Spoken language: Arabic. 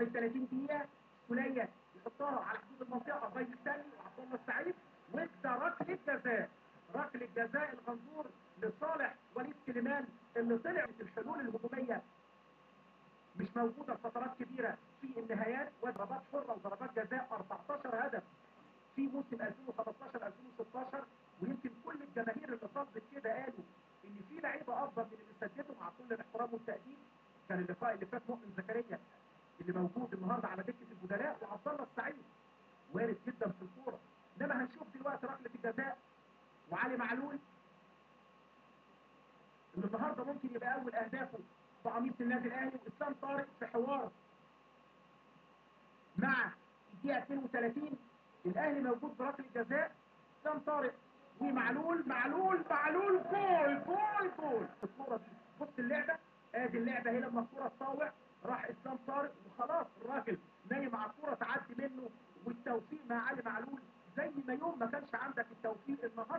طوال ال 30 دقيقه سوليه يحطها على حدود المنطقه باي الثاني وعبد الله السعيد، وادى ركله جزاء. ركله جزاء الغندور لصالح وليد سليمان اللي طلع في الحلول الهجوميه مش موجوده لفترات كبيره في النهايات، وضربات حره وضربات جزاء 14 هدف في موسم 2015 2016. ويمكن كل الجماهير اللي صدت كده قالوا ان في لعيبه افضل من اللي سجلوا، مع كل الاحترام والتقدير. كان اللقاء اللي فات مؤمن زكريا اللي موجود النهارده على دكه البدلاء، وعبد الله السعيد وارد جدا في الكوره. انما هنشوف دلوقتي ركله الجزاء وعلي معلول اللي النهارده ممكن يبقى اول اهدافه في قميص النادي الاهلي، واسلام طارق في حوار مع الدقيقه 32 الاهلي موجود بركله جزاء. اسلام طارق ومعلول، معلول جول. الكوره دي بص اللعبه، ادي اللعبه هنا لما الكوره تطاوع راح اسلام طارق وخلاص الراجل نايم على الكوره تعدي منه. والتوفيق مع علي معلول زي ما يوم ما كانش عندك التوفيق النهارده.